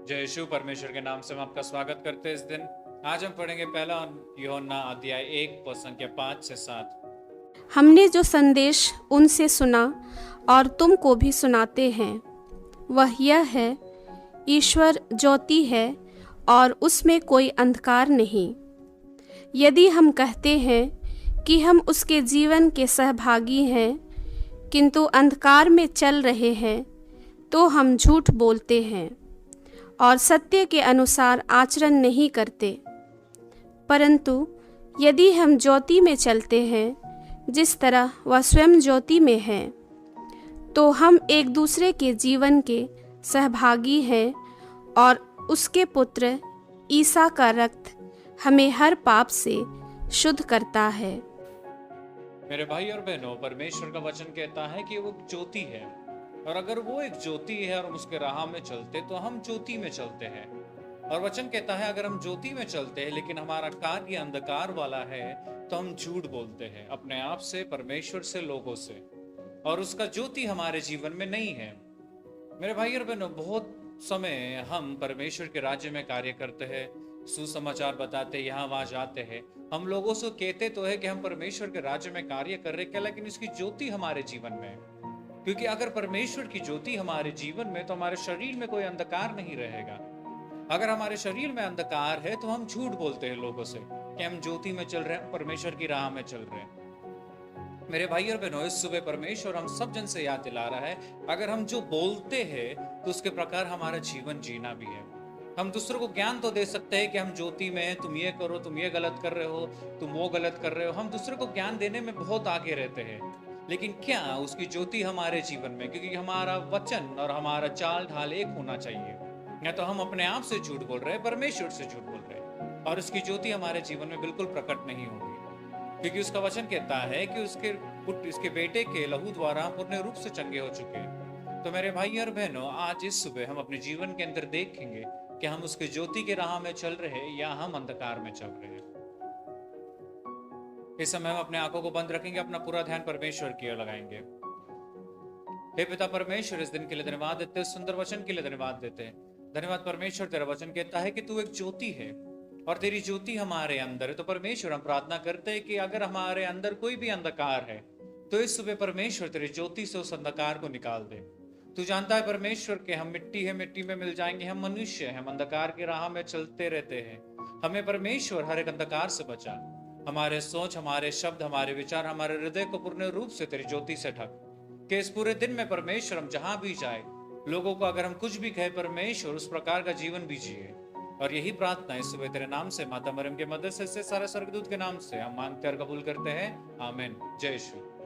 जय यीशु। परमेश्वर के नाम से हम आपका स्वागत करते हैं इस दिन। आज हम पढ़ेंगे पहला यूहन्ना अध्याय 1 पद संख्या 5 से 7। हमने जो संदेश उनसे सुना और तुमको भी सुनाते हैं वह यह है, ईश्वर ज्योति है और उसमें कोई अंधकार नहीं। यदि हम कहते हैं कि हम उसके जीवन के सहभागी हैं किंतु अंधकार में चल रहे हैं तो हम झूठ बोलते हैं और सत्य के अनुसार आचरण नहीं करते। परंतु यदि हम ज्योति में चलते हैं जिस तरह वह स्वयं ज्योति में है, तो हम एक दूसरे के जीवन के सहभागी हैं और उसके पुत्र ईसा का रक्त हमें हर पाप से शुद्ध करता है। मेरे भाई और बहनों, परमेश्वर का वचन कहता है कि वो ज्योति है, और अगर वो एक ज्योति है और हम उसके राह में चलते तो हम ज्योति में चलते हैं। और वचन कहता है अगर हम ज्योति में चलते हैं लेकिन हमारा कार्य अंधकार वाला है तो हम झूठ बोलते हैं अपने आप से, परमेश्वर से, लोगों से, और उसका ज्योति हमारे जीवन में नहीं है। मेरे भाई और बहनों, बहुत समय हम परमेश्वर के राज्य में कार्य करते हैं, सुसमाचार बताते, यहाँ वहां जाते हैं, हम लोगों से कहते तो है कि हम परमेश्वर के राज्य में कार्य कर रहे क्या, लेकिन इसकी ज्योति हमारे जीवन में है। क्योंकि अगर परमेश्वर की ज्योति हमारे जीवन में तो हमारे शरीर में कोई अंधकार नहीं रहेगा। अगर हमारे शरीर में अंधकार है तो हम झूठ बोलते हैं लोगों से कि हम ज्योति में चल रहे हैं, परमेश्वर की राह में चल रहे हैं। मेरे भाई और बहनों, इस सुबह परमेश्वर हम सब जन से याद दिला रहा है, अगर हम जो बोलते हैं तो उसके प्रकार हमारा जीवन जीना भी है। हम दूसरों को ज्ञान तो दे सकते हैं कि हम ज्योति में हैं, तुम ये करो, तुम ये गलत कर रहे हो, तुम वो गलत कर रहे हो। हम दूसरों को ज्ञान देने में बहुत आगे रहते हैं, लेकिन क्या उसकी ज्योति हमारे जीवन में, क्योंकि हमारा वचन और हमारा चाल ढाल एक होना चाहिए। या तो हम अपने आप से झूठ बोल रहे हैं, परमेश्वर से झूठ बोल रहे हैं, और उसकी ज्योति हमारे जीवन में बिल्कुल प्रकट नहीं होगी। क्योंकि उसका वचन कहता है कि उसके बेटे के लहू द्वारा हम पूर्ण रूप से चंगे हो चुके हैं। तो मेरे भाई और बहनों, आज इस सुबह हम अपने जीवन के अंदर देखेंगे कि हम उसके ज्योति के राह में चल रहे हैं या हम अंधकार में चल रहे हैं। इस समय हम अपने आंखों को बंद रखेंगे, अपना पूरा ध्यान परमेश्वर की ओर लगाएंगे। हे पिता परमेश्वर, इस दिन के लिए धन्यवाद देते हैं, सुंदर वचन के लिए धन्यवाद देते हैं। धन्यवाद परमेश्वर, तेरा वचन कहता है कि तू एक ज्योति है और तेरी ज्योति हमारे अंदर है। तो परमेश्वर, हम प्रार्थना करते हैं कि अगर हमारे अंदर कोई भी अंधकार है तो इस सुबह परमेश्वर तेरी ज्योति से उस अंधकार को निकाल दे। तू जानता है परमेश्वर के हम मिट्टी है, मिट्टी में मिल जाएंगे, हम मनुष्य हैं, हम अंधकार की राह में चलते रहते हैं। हमें परमेश्वर हर एक अंधकार से बचा। हमारे सोच, हमारे शब्द, हमारे विचार, हमारे हृदय को पूर्ण रूप से तेरी ज्योति से ढक कि इस पूरे दिन में परमेश्वर हम जहां भी जाए, लोगों को अगर हम कुछ भी कहे, परमेश्वर उस प्रकार का जीवन भी जिए। और यही प्रार्थना इस सुबह तेरे नाम से, माता मरियम के मदद से सारे स्वर्गदूत के नाम से हम मांगते और कबूल करते हैं। आमीन। जय यीशु।